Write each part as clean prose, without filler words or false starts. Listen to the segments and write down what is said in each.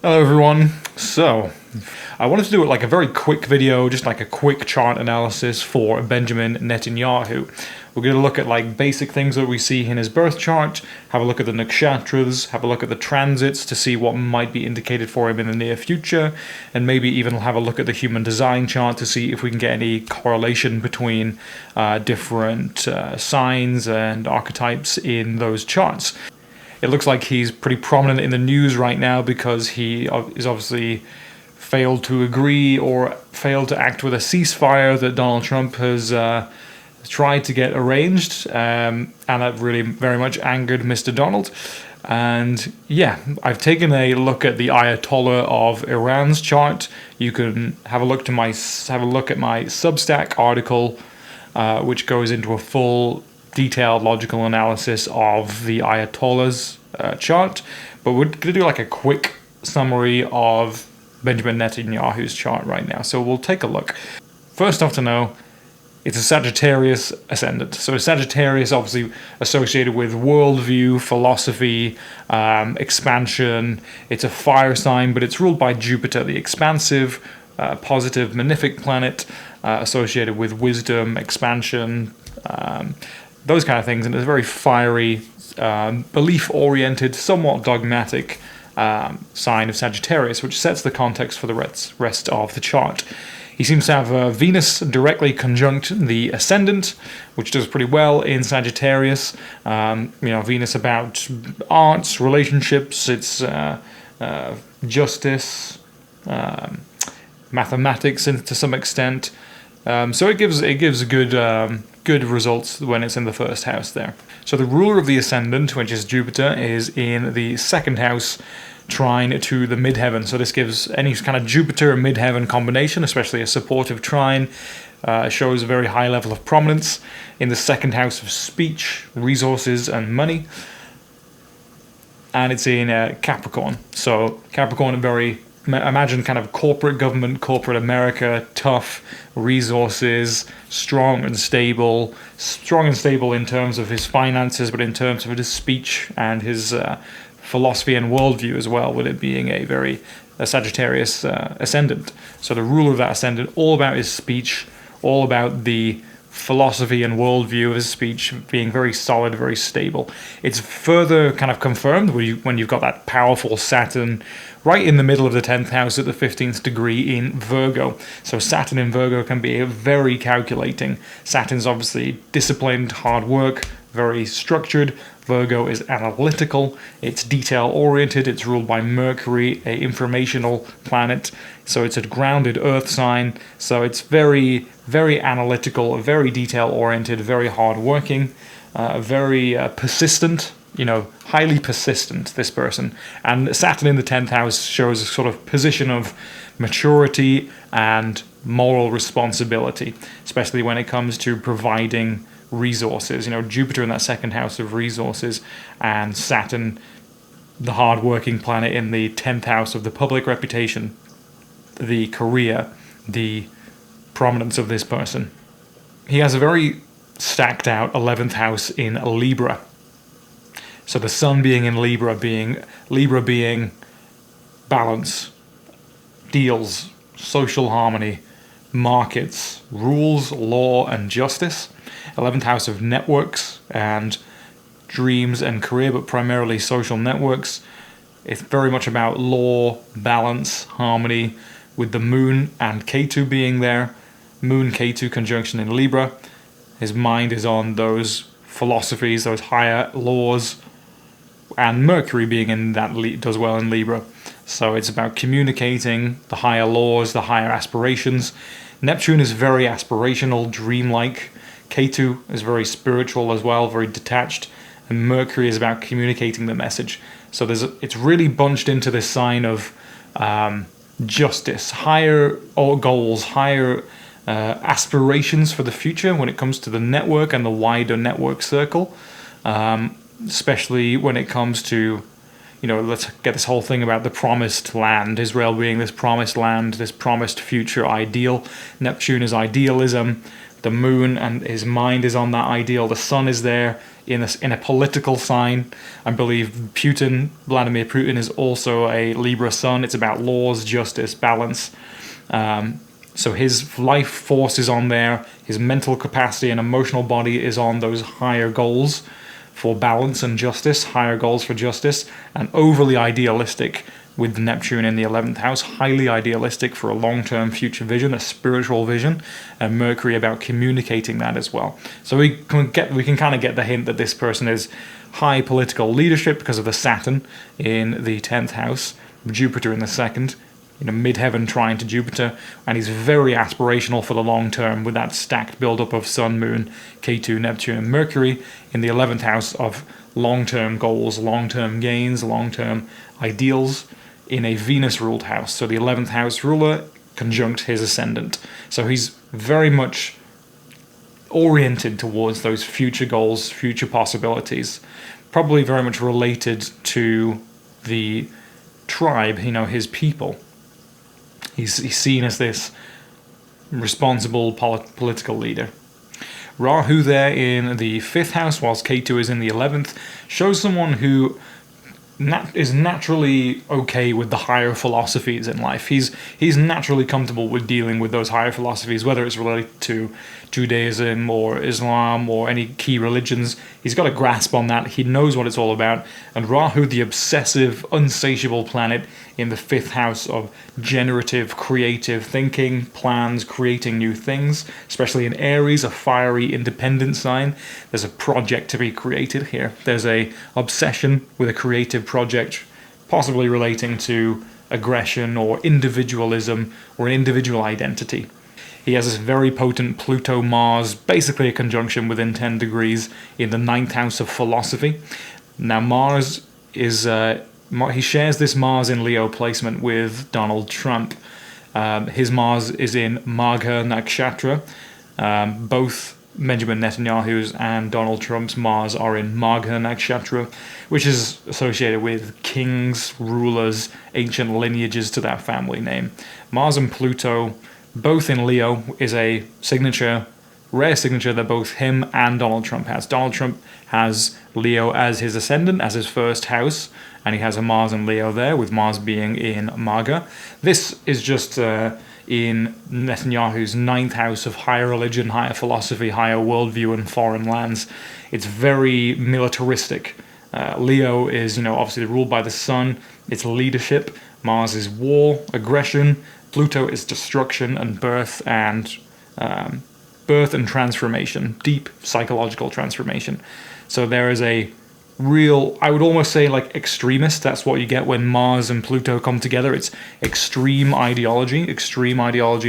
Hello everyone. So, I wanted to do like a very quick video, just like a quick chart analysis for Benjamin Netanyahu. We're going to look at like basic things that we see in his birth chart, have a look at the nakshatras, have a look at the transits to see what might be indicated for him in the near future, and maybe even have a look at the human design chart to see if we can get any correlation between different signs and archetypes in those charts. It looks like he's pretty prominent in the news right now because he is obviously failed to agree or failed to act with a ceasefire that Donald Trump has tried to get arranged, and that really very much angered Mr. Donald. And yeah, I've taken a look at the Ayatollah of Iran's chart. You can have a look at my Substack article, which goes into a full detailed logical analysis of the Ayatollah's chart, but we're going to do like a quick summary of Benjamin Netanyahu's chart right now. So we'll take a look. First off to know, it's a Sagittarius ascendant. So Sagittarius obviously associated with worldview, philosophy, expansion. It's a fire sign, but it's ruled by Jupiter, the expansive, positive, malefic planet, associated with wisdom, expansion, those kind of things, and it's a very fiery, belief-oriented, somewhat dogmatic sign of Sagittarius, which sets the context for the rest of the chart. He seems to have Venus directly conjunct the ascendant, which does pretty well in Sagittarius. Venus about arts, relationships, it's justice, mathematics to some extent. So it gives good results when it's in the first house there. So the ruler of the ascendant, which is Jupiter, is in the second house, trine to the midheaven. So this gives any kind of Jupiter and midheaven combination, especially a supportive trine, shows a very high level of prominence in the second house of speech, resources, and money. And it's in Capricorn. So Capricorn, imagine kind of corporate government, corporate America, tough, resources, strong and stable in terms of his finances, but in terms of his speech and his philosophy and worldview as well, with it being a Sagittarius ascendant. So the ruler of that ascendant, all about his speech, all about the philosophy and worldview of his speech being very solid, very stable. It's further kind of confirmed when you've got that powerful Saturn right in the middle of the 10th house at the 15th degree in Virgo. So Saturn in Virgo can be very calculating. Saturn's obviously disciplined, hard work, very structured. Virgo is analytical, it's detail-oriented, it's ruled by Mercury, a informational planet, so it's a grounded earth sign, so it's very, very analytical, very detail-oriented, very hard-working, very persistent, highly persistent, this person. And Saturn in the 10th house shows a sort of position of maturity and moral responsibility, especially when it comes to providing resources. Jupiter in that second house of resources, and Saturn, the hard-working planet, in the 10th house of the public reputation, the career, the prominence of this person. He has a very stacked out 11th house in Libra. So the sun being in Libra being balance, deals, social harmony, markets, rules, law, and justice. 11th house of networks and dreams and career, but primarily social networks. It's very much about law, balance, harmony, with the moon and Ketu being there. Moon Ketu conjunction in Libra. His mind is on those philosophies, those higher laws, and Mercury being in that does well in Libra. So it's about communicating the higher laws, the higher aspirations. Neptune is very aspirational, dreamlike. Ketu is very spiritual as well, very detached, and Mercury is about communicating the message. So it's really bunched into this sign of justice, higher goals, higher aspirations for the future when it comes to the network and the wider network circle, especially when it comes to, let's get this whole thing about the promised land, Israel being this promised land, this promised future ideal. Neptune is idealism. The moon and his mind is on that ideal. The sun is there. in a political sign. I believe Vladimir Putin, is also a Libra sun. It's about laws, justice, balance. So his life force is on there. His mental capacity and emotional body is on those higher goals for balance and justice, higher goals for justice, and overly idealistic with Neptune in the 11th house, highly idealistic for a long-term future vision, a spiritual vision, and Mercury about communicating that as well. So we can kind of get the hint that this person is high political leadership because of the Saturn in the 10th house, Jupiter in the 2nd, midheaven trine to Jupiter, and he's very aspirational for the long term with that stacked build-up of Sun, Moon, Ketu, Neptune, and Mercury in the 11th house of long-term goals, long-term gains, long-term ideals in a Venus-ruled house. So the 11th house ruler conjunct his ascendant. So he's very much oriented towards those future goals, future possibilities, probably very much related to the tribe, his people. He's seen as this responsible political leader. Rahu there in the 5th house, whilst Ketu is in the 11th, shows someone who is naturally okay with the higher philosophies in life. He's naturally comfortable with dealing with those higher philosophies, whether it's related to Judaism or Islam or any key religions. He's got a grasp on that. He knows what it's all about. And Rahu, the obsessive, unsatiable planet in the 5th house of generative, creative thinking, plans, creating new things, especially in Aries, a fiery, independent sign. There's a project to be created here. There's a obsession with a creative project, possibly relating to aggression or individualism or an individual identity. He has this very potent Pluto-Mars, basically a conjunction within 10 degrees in the 9th house of philosophy. Now Mars is, he shares this Mars in Leo placement with Donald Trump. His Mars is in Magha Nakshatra. Both Benjamin Netanyahu's and Donald Trump's Mars are in Magha Nakshatra, which is associated with kings, rulers, ancient lineages to that family name. Mars and Pluto, both in Leo, is a signature, rare signature that both him and Donald Trump has. Donald Trump has Leo as his ascendant, as his first house, and he has a Mars and Leo there, with Mars being in Magha. This is just in Netanyahu's 9th house of higher religion, higher philosophy, higher worldview, and foreign lands. It's very militaristic. Leo is, obviously ruled by the sun. It's leadership. Mars is war, aggression. Pluto is destruction and birth and transformation, deep psychological transformation. So there is a real, I would almost say like extremist. That's what you get when Mars and Pluto come together. It's extreme ideology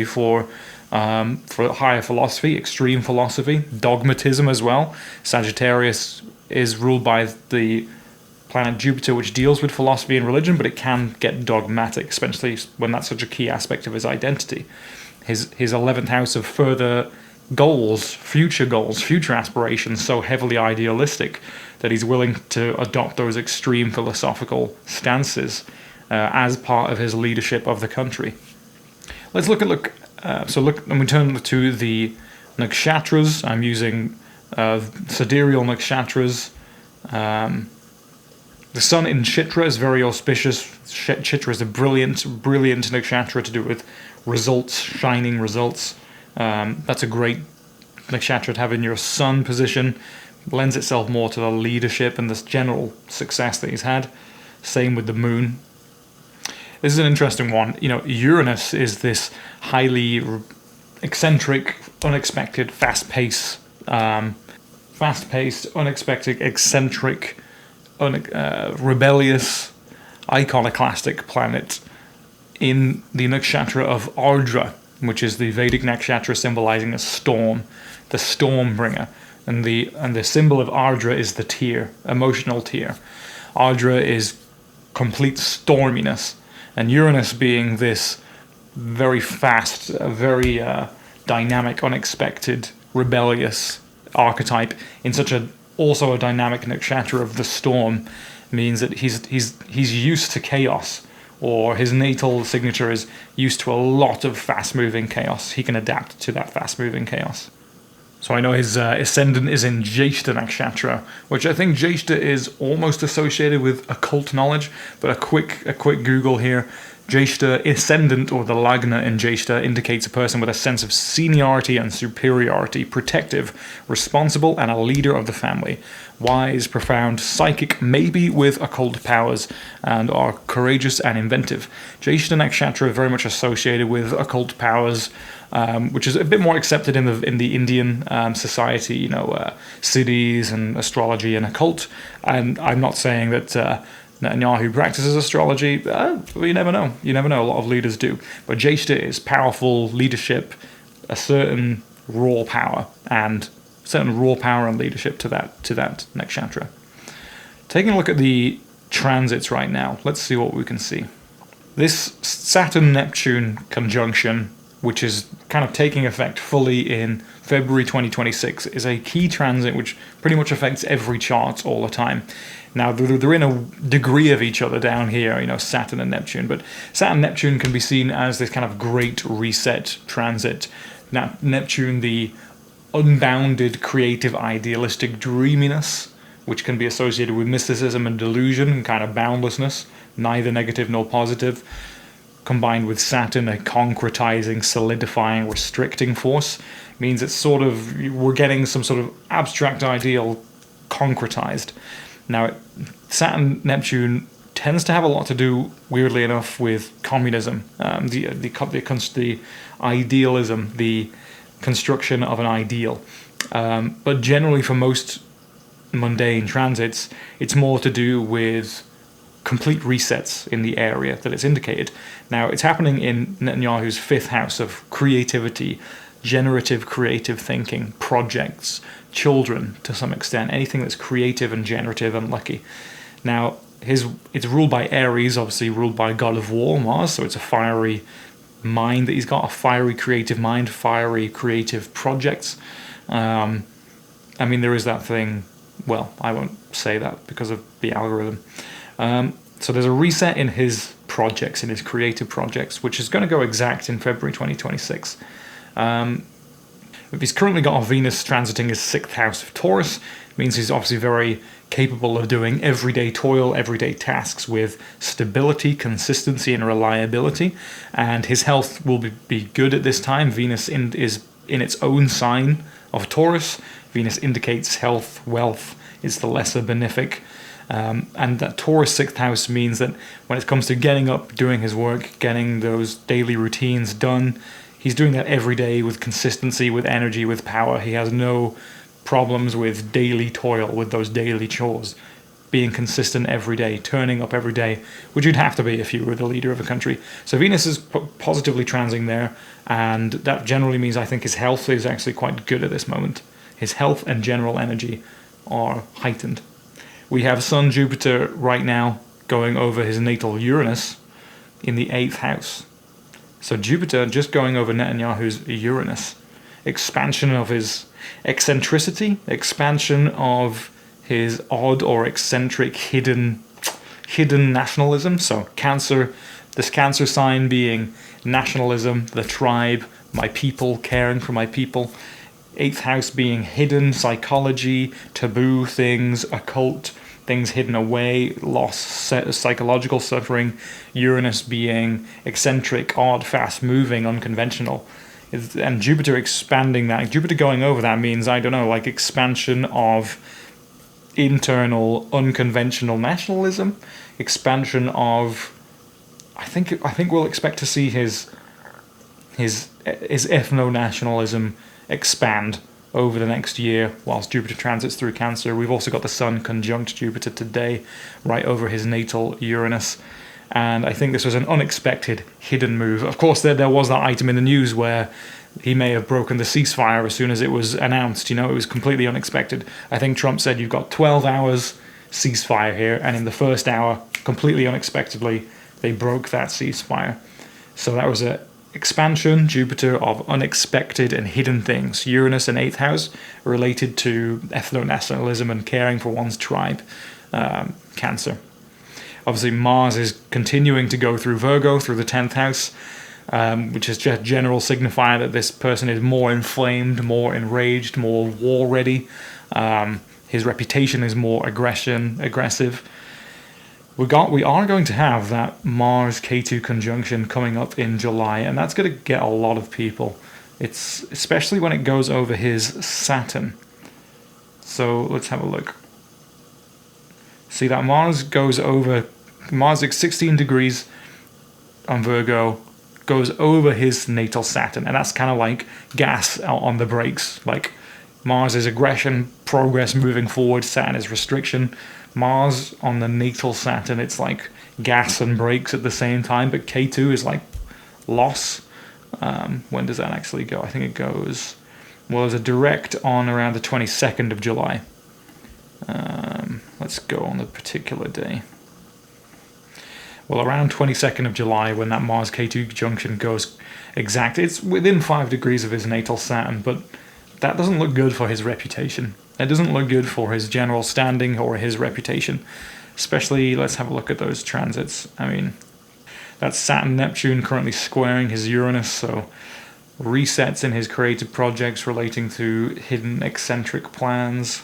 for higher philosophy, extreme philosophy, dogmatism as well. Sagittarius is ruled by the planet Jupiter, which deals with philosophy and religion, but it can get dogmatic, especially when that's such a key aspect of his identity. His 11th house of further goals, future aspirations, so heavily idealistic that he's willing to adopt those extreme philosophical stances as part of his leadership of the country. Let's look, and we turn to the nakshatras. I'm using sidereal nakshatras. The sun in Chitra is very auspicious. Chitra is a brilliant nakshatra to do with results, shining results. That's a great nakshatra to have in your sun position. Lends itself more to the leadership and this general success that he's had. Same with the moon. This is an interesting one. Uranus is this highly eccentric, unexpected, fast-paced, unexpected, eccentric, rebellious, iconoclastic planet in the nakshatra of Ardra, which is the Vedic nakshatra symbolizing a storm, the storm bringer. And the symbol of Ardra is the tear, emotional tear. Ardra is complete storminess, and Uranus being this very fast, very dynamic, unexpected, rebellious archetype in such also a dynamic nakshatra of the storm, means that he's used to chaos, or his natal signature is used to a lot of fast-moving chaos. He can adapt to that fast-moving chaos. So I know his ascendant is in Jyeshta Nakshatra, which I think Jyeshta is almost associated with occult knowledge, but a quick Google here. Jyeshta ascendant, or the Lagna in Jyeshta, indicates a person with a sense of seniority and superiority, protective, responsible, and a leader of the family. Wise, profound, psychic, maybe with occult powers, and are courageous and inventive. Jyeshta Nakshatra is very much associated with occult powers, which is a bit more accepted in the Indian society, cities and astrology and occult. And I'm not saying that Netanyahu practices astrology. You never know. You never know. A lot of leaders do. But Jyeshta is powerful leadership, a certain raw power and leadership to that nakshatra. Taking a look at the transits right now, let's see what we can see. This Saturn-Neptune conjunction, which is kind of taking effect fully in February 2026, is a key transit which pretty much affects every chart all the time. Now, they're in a degree of each other down here, Saturn and Neptune, but Saturn-Neptune can be seen as this kind of great reset transit. Now, Neptune, the unbounded, creative, idealistic dreaminess, which can be associated with mysticism and delusion and kind of boundlessness, neither negative nor positive, combined with Saturn, a concretizing, solidifying, restricting force, means it's we're getting some sort of abstract ideal concretized. Now, Saturn-Neptune tends to have a lot to do, weirdly enough, with communism, the idealism, the construction of an ideal. But generally, for most mundane transits, it's more to do with complete resets in the area that it's indicated. Now, it's happening in Netanyahu's 5th house of creativity, generative creative thinking, projects, children to some extent, anything that's creative and generative and lucky. Now, it's ruled by Aries, obviously ruled by God of War, Mars, so it's a fiery mind that he's got, a fiery creative mind, fiery creative projects. There is that thing, well, I won't say that because of the algorithm. So there's a reset in his projects, in his creative projects, which is going to go exact in February 2026. He's currently got a Venus transiting his 6th house of Taurus. It means he's obviously very capable of doing everyday toil, everyday tasks with stability, consistency, and reliability. And his health will be good at this time. Venus is in its own sign of Taurus. Venus indicates health, wealth, is the lesser benefic. And that Taurus 6th house means that when it comes to getting up, doing his work, getting those daily routines done, he's doing that every day with consistency, with energy, with power. He has no problems with daily toil, with those daily chores. Being consistent every day, turning up every day, which you'd have to be if you were the leader of a country. So Venus is positively transing there, and that generally means I think his health is actually quite good at this moment. His health and general energy are heightened. We have Sun Jupiter right now going over his natal Uranus in the 8th house. So Jupiter just going over Netanyahu's Uranus. Expansion of his eccentricity, expansion of his odd or eccentric hidden nationalism. So Cancer, this Cancer sign being nationalism, the tribe, my people, caring for my people. 8th house being hidden, psychology, taboo things, occult, things hidden away, loss, psychological suffering. Uranus being eccentric, odd, fast-moving, unconventional. And Jupiter expanding that. Jupiter going over that means, like expansion of internal, unconventional nationalism. Expansion of... I think we'll expect to see his ethno-nationalism expand over the next year whilst Jupiter transits through Cancer. We've also got the Sun conjunct Jupiter today, right over his natal Uranus. And I think this was an unexpected hidden move. Of course, there was that item in the news where he may have broken the ceasefire as soon as it was announced. It was completely unexpected. I think Trump said you've got 12 hours ceasefire here, and in the first hour, completely unexpectedly, they broke that ceasefire. So that was a expansion, Jupiter, of unexpected and hidden things. Uranus in 8th house related to ethno-nationalism and caring for one's tribe. Cancer. Obviously, Mars is continuing to go through Virgo, through the 10th house. which is just general signifier that this person is more inflamed, more enraged, more war ready. His reputation is more aggressive. We are going to have that Mars K2 conjunction coming up in July, and that's going to get a lot of people. It's especially when it goes over his Saturn. So let's have a look. See that Mars at 16 degrees on Virgo, goes over his natal Saturn, and that's kind of like gas out on the brakes. Like Mars is aggression, progress, moving forward. Saturn is restriction. Mars on the natal Saturn, it's like gas and brakes at the same time, but K2 is like loss. When does that actually go? I think it goes, well, there's a direct on around the 22nd of July. Let's go on the particular day. Well, around 22nd of July, when that Mars K2 junction goes exact, it's within 5 degrees of his natal Saturn, but that doesn't look good for his reputation. It doesn't look good for his general standing or his reputation. Especially, let's have a look at those transits. I mean, that's Saturn-Neptune currently squaring his Uranus, so resets in his creative projects relating to hidden eccentric plans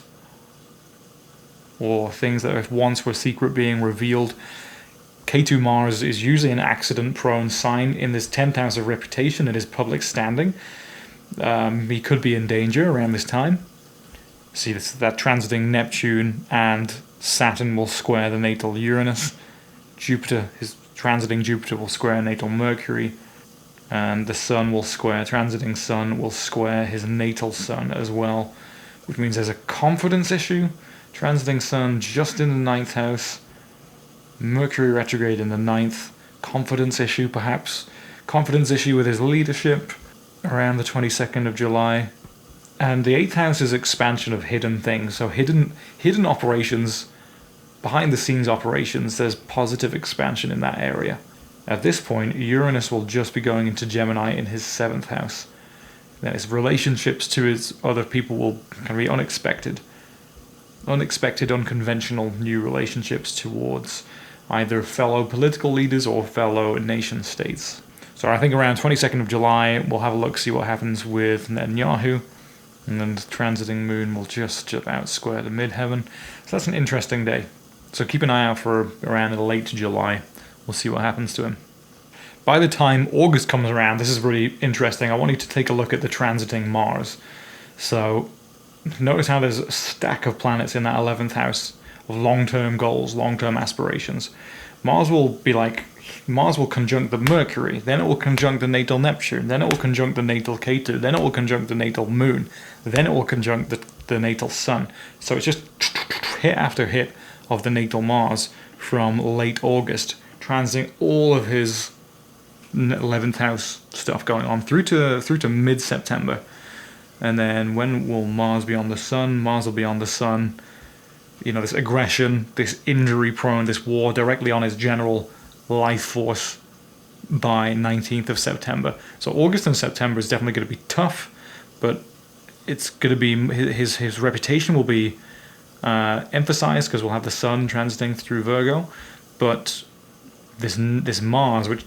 or things that once were secret being revealed. K2 Mars is usually an accident-prone sign in this 10th house of reputation and his public standing. He could be in danger around this time. See, that transiting Neptune and Saturn will square the natal Uranus. Jupiter, his transiting Jupiter will square natal Mercury. And the Sun will square, transiting Sun will square his natal Sun as well. Which means there's a confidence issue. Transiting Sun just in the 9th house. Mercury retrograde in the 9th. Confidence issue, perhaps. Confidence issue with his leadership around the 22nd of July. And the 8th house is expansion of hidden things. So hidden operations, behind the scenes operations, there's positive expansion in that area. At this point, Uranus will just be going into Gemini in his 7th house. Then his relationships to his other people can be unexpected. Unexpected, unconventional new relationships towards either fellow political leaders or fellow nation states. So I think around 22nd of July, we'll have a look, see what happens with Netanyahu. And then the transiting moon will just about square the midheaven. So that's an interesting day. So keep an eye out for around late July. We'll see what happens to him. By the time August comes around, this is really interesting. I want you to take a look at the transiting Mars. So notice how there's a stack of planets in that 11th house of long-term goals, long-term aspirations. Mars will conjunct the Mercury, then it will conjunct the natal Neptune, then it will conjunct the natal K2, then it will conjunct the natal Moon, then it will conjunct the natal Sun. So it's just hit after hit of the natal Mars from late August, transiting all of his 11th house stuff going on through to mid-September. And then when will Mars be on the Sun? Mars will be on the Sun. You know, this aggression, this injury-prone, this war directly on his general life force by 19th of September. So August and September is definitely going to be tough, but it's going to be his reputation will be emphasized because we'll have the Sun transiting through Virgo, but this Mars, which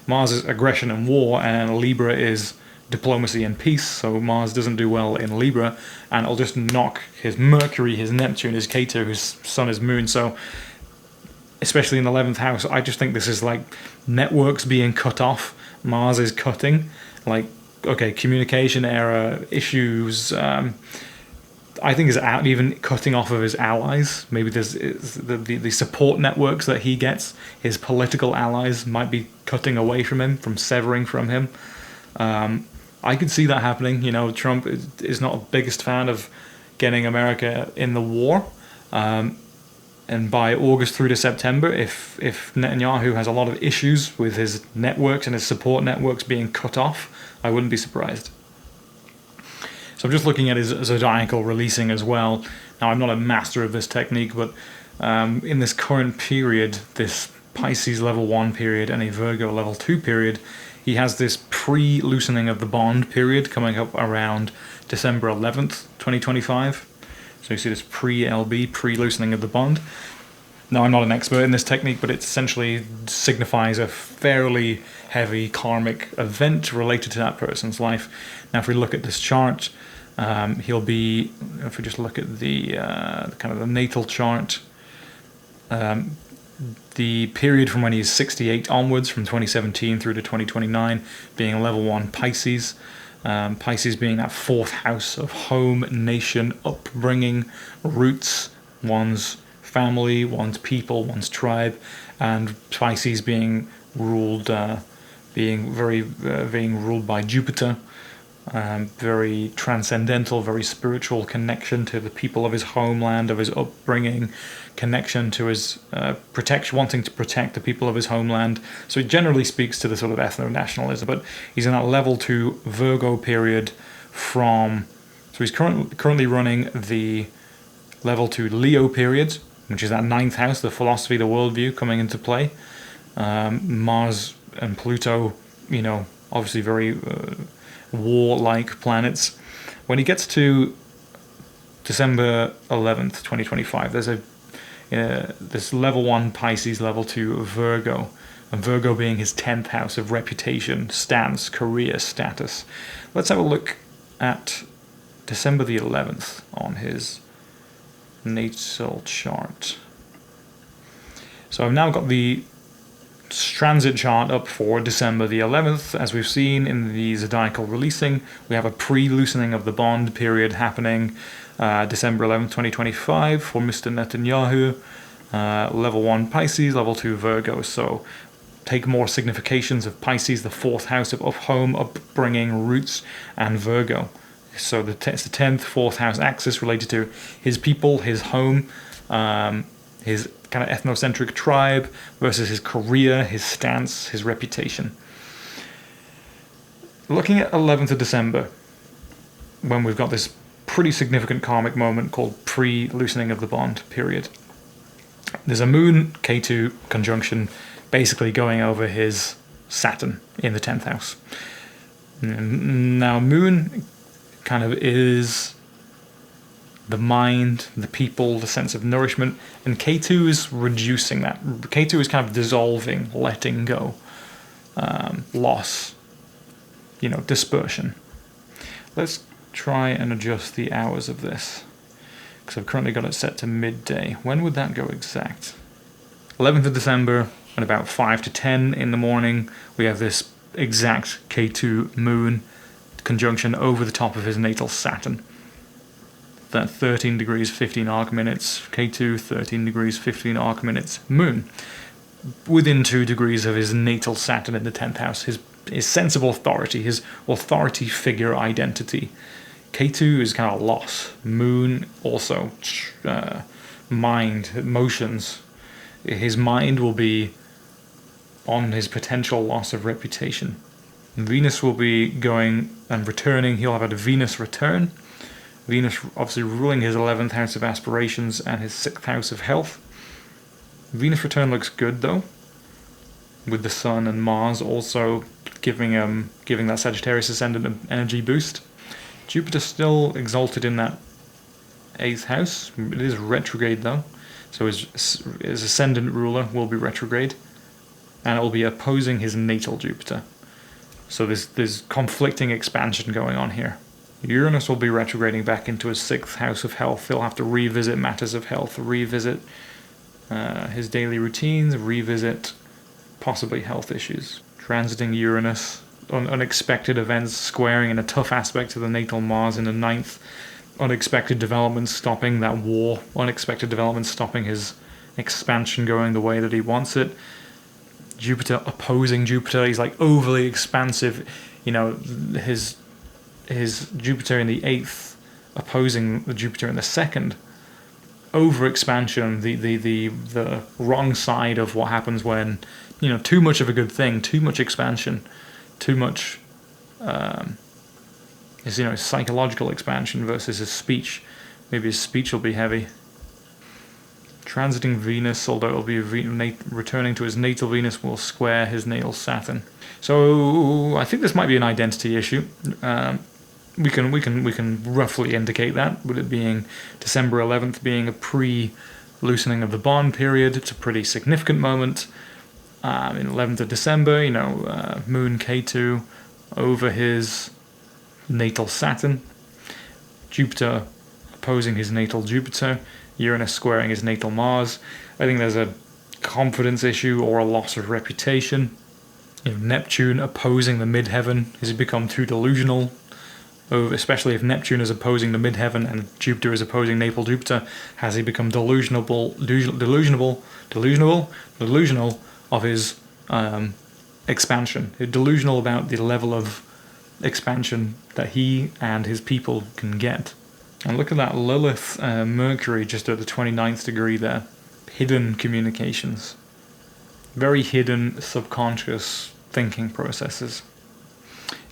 Mars is aggression and war, and Libra is diplomacy and peace, so Mars doesn't do well in Libra, and it'll just knock his Mercury, his Neptune, his K2, his Sun, his Moon. So especially in the 11th house, I just think this is like networks being cut off. Mars is cutting, like, okay, communication error, issues. I think is out, even cutting off of his allies. Maybe there's the support networks that he gets, his political allies might be cutting away from him, from severing from him. I could see that happening. You know, Trump is not the biggest fan of getting America in the war. And by August through to September, if Netanyahu has a lot of issues with his networks and his support networks being cut off, I wouldn't be surprised. So I'm just looking at his zodiacal releasing as well. Now, I'm not a master of this technique, but in this current period, this Pisces level 1 period and a Virgo level 2 period, he has this pre-loosening of the bond period coming up around December 11th, 2025. So you see this pre-LB, pre-loosening of the bond. Now, I'm not an expert in this technique, but it essentially signifies a fairly heavy karmic event related to that person's life. Now, if we look at this chart, he'll be, if we just look at the kind of the natal chart, the period from when he's 68 onwards, from 2017 through to 2029, being level 1 Pisces. Pisces being that fourth house of home, nation, upbringing, roots, one's family, one's people, one's tribe, and Pisces being ruled, being ruled by Jupiter. Very transcendental, very spiritual connection to the people of his homeland, of his upbringing, connection to his protection, wanting to protect the people of his homeland. So it generally speaks to the sort of ethno-nationalism. But he's in that level 2 Virgo period so he's currently running the level 2 Leo period, which is that 9th house, the philosophy, the worldview coming into play. Mars and Pluto, obviously very war-like planets. When he gets to December 11th, 2025, there's this level 1 Pisces, level 2 Virgo, and Virgo being his 10th house of reputation, stance, career, status. Let's have a look at December the 11th on his natal chart. So I've now got the transit chart up for December the 11th. As we've seen in the zodiacal releasing, we have a pre-loosening of the bond period happening December 11th, 2025 for Mr. Netanyahu. Level 1 Pisces, level 2 Virgo. So take more significations of Pisces, the fourth house of home, upbringing, roots, and Virgo. So it's the 10th, fourth house axis related to his people, his home, his kind of ethnocentric tribe versus his career, his stance, his reputation. Looking at 11th of December, when we've got this pretty significant karmic moment called pre-loosening of the bond period, there's a Moon K2 conjunction basically going over his Saturn in the 10th house. Now, Moon kind of is the mind, the people, the sense of nourishment, and K2 is reducing that. K2 is kind of dissolving, letting go, loss, dispersion. Let's try and adjust the hours of this, because I've currently got it set to midday. When would that go exact? 11th of December at about 5 to 10 in the morning, we have this exact K2 Moon conjunction over the top of his natal Saturn. That 13 degrees 15 arc minutes, K2, 13 degrees 15 arc minutes, Moon. Within 2 degrees of his natal Saturn in the 10th house, his sense of authority, his authority figure identity. K2 is kind of loss. Moon also, mind, emotions. His mind will be on his potential loss of reputation. Venus will be going and returning. He'll have a Venus return. Venus obviously ruling his 11th house of aspirations and his 6th house of health. Venus return looks good though, with the Sun and Mars also giving that Sagittarius ascendant an energy boost. Jupiter still exalted in that 8th house. It is retrograde though, so his ascendant ruler will be retrograde, and it will be opposing his natal Jupiter. So there's conflicting expansion going on here. Uranus will be retrograding back into his 6th house of health. He'll have to revisit matters of health, revisit his daily routines, revisit possibly health issues. Transiting Uranus, unexpected events squaring in a tough aspect to the natal Mars in the 9th. Unexpected developments stopping that war. Unexpected developments stopping his expansion going the way that he wants it. Jupiter opposing Jupiter. He's like overly expansive. His Jupiter in the 8th opposing the Jupiter in the 2nd. Overexpansion, the wrong side of what happens when, too much of a good thing, too much expansion, too much psychological expansion versus his speech. Maybe his speech will be heavy. Transiting Venus, although it'll be returning to his natal Venus, will square his natal Saturn. So I think this might be an identity issue. We can roughly indicate that, with it being December 11th being a pre loosening of the bond period. It's a pretty significant moment. In 11th of December, Moon K2 over his natal Saturn, Jupiter opposing his natal Jupiter, Uranus squaring his natal Mars. I think there's a confidence issue or a loss of reputation. Neptune opposing the midheaven. Has he become too delusional? Especially if Neptune is opposing the midheaven and Jupiter is opposing natal Jupiter, has he become delusional of his expansion? Delusional about the level of expansion that he and his people can get. And look at that Lilith Mercury just at the 29th degree there. Hidden communications. Very hidden subconscious thinking processes.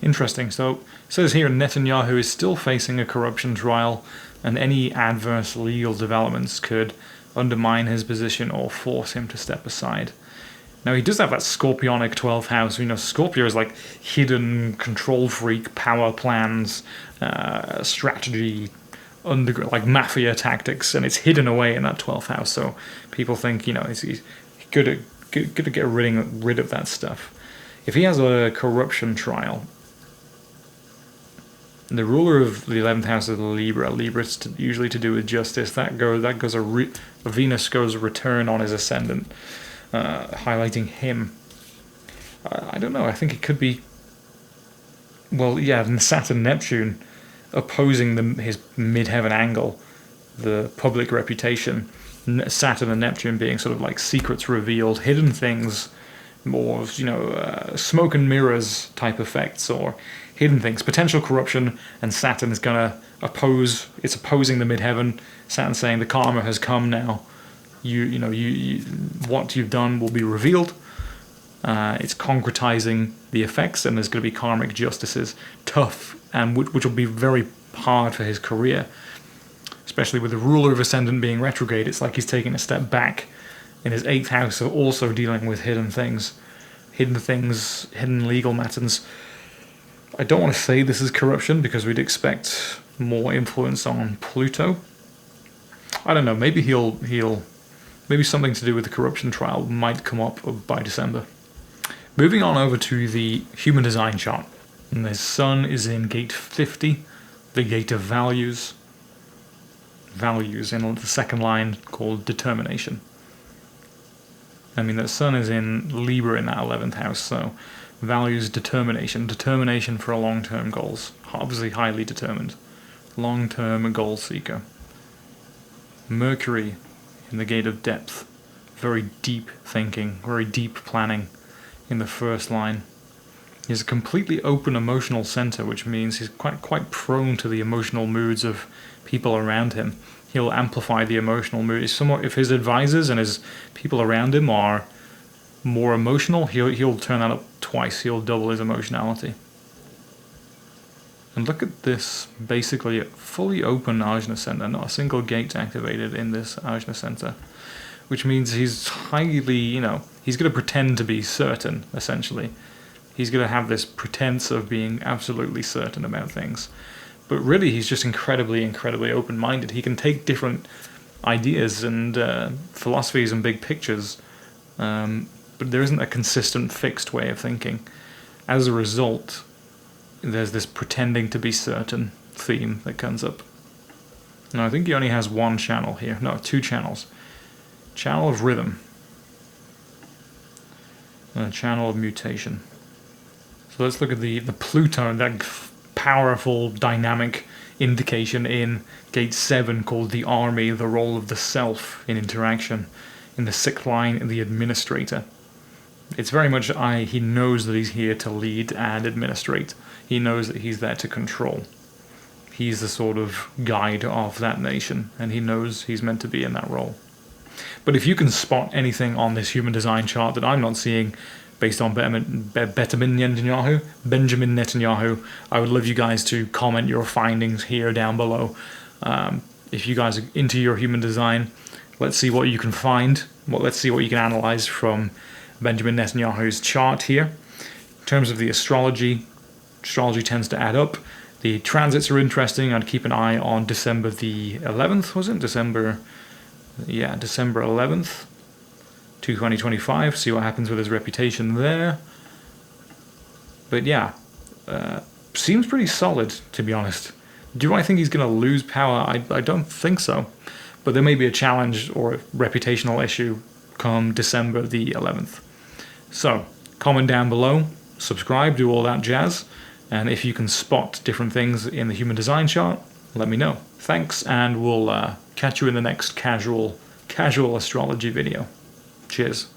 Interesting. So it says here Netanyahu is still facing a corruption trial, and any adverse legal developments could undermine his position or force him to step aside. Now he does have that Scorpionic 12th house. Scorpio is like hidden control freak, power plans, strategy, like mafia tactics, and it's hidden away in that 12th house. So people think he's good to get rid of that stuff. If he has a corruption trial, the ruler of the 11th house is Libra. Libra is usually to do with justice. Venus goes a return on his ascendant, highlighting him. I don't know. I think it could be. Well, yeah, and Saturn Neptune opposing his midheaven angle, the public reputation. Saturn and Neptune being sort of like secrets revealed, hidden things, more smoke and mirrors type effects, or hidden things, potential corruption, and Saturn is gonna opposing the midheaven. Saturn saying the karma has come now. You what you've done will be revealed. It's concretizing the effects, and there's going to be karmic justices, tough, and which will be very hard for his career, especially with the ruler of ascendant being retrograde. It's like he's taking a step back in his 8th house, so also dealing with hidden legal matters. I don't want to say this is corruption because we'd expect more influence on Pluto. I don't know. Maybe maybe something to do with the corruption trial might come up by December. Moving on over to the human design chart. And the sun is in gate 50, the gate of values. Values in the second line called determination. The sun is in Libra in that 11th house, so values determination for long-term goals. Obviously highly determined. Long-term goal seeker. Mercury in the gate of depth. Very deep thinking, very deep planning in the first line. He's a completely open emotional center, which means he's quite prone to the emotional moods of people around him. He'll amplify the emotional mood. If his advisors and his people around him are more emotional, he'll turn that up twice. He'll double his emotionality. And look at this, basically a fully open Ajna center, not a single gate activated in this Ajna center, which means he's highly, he's going to pretend to be certain, essentially. He's going to have this pretense of being absolutely certain about things. But really, he's just incredibly, incredibly open-minded. He can take different ideas and philosophies and big pictures, but there isn't a consistent, fixed way of thinking. As a result, there's this pretending to be certain theme that comes up. Now, I think he only has one channel here. No, 2 channels. Channel of rhythm. And a channel of mutation. So let's look at the Pluto, that powerful dynamic indication in gate 7 called the army, the role of the self in interaction. In the 6th line, the administrator. It's very much he knows that he's here to lead and administrate. He knows that he's there to control. He's the sort of guide of that nation, and he knows he's meant to be in that role. But if you can spot anything on this human design chart that I'm not seeing, based on Benjamin Netanyahu, I would love you guys to comment your findings here down below. If you guys are into your human design, let's see what you can find. Let's see what you can analyze from Benjamin Netanyahu's chart here. In terms of the astrology tends to add up. The transits are interesting. I'd keep an eye on December the 11th, was it? December Yeah, December 11th to 2025. See what happens with his reputation there. But yeah, seems pretty solid, to be honest. Do I think he's going to lose power? I don't think so. But there may be a challenge or a reputational issue come December the 11th. So, comment down below, subscribe, do all that jazz. And if you can spot different things in the human design chart, let me know. Thanks, and we'll catch you in the next casual astrology video. Cheers.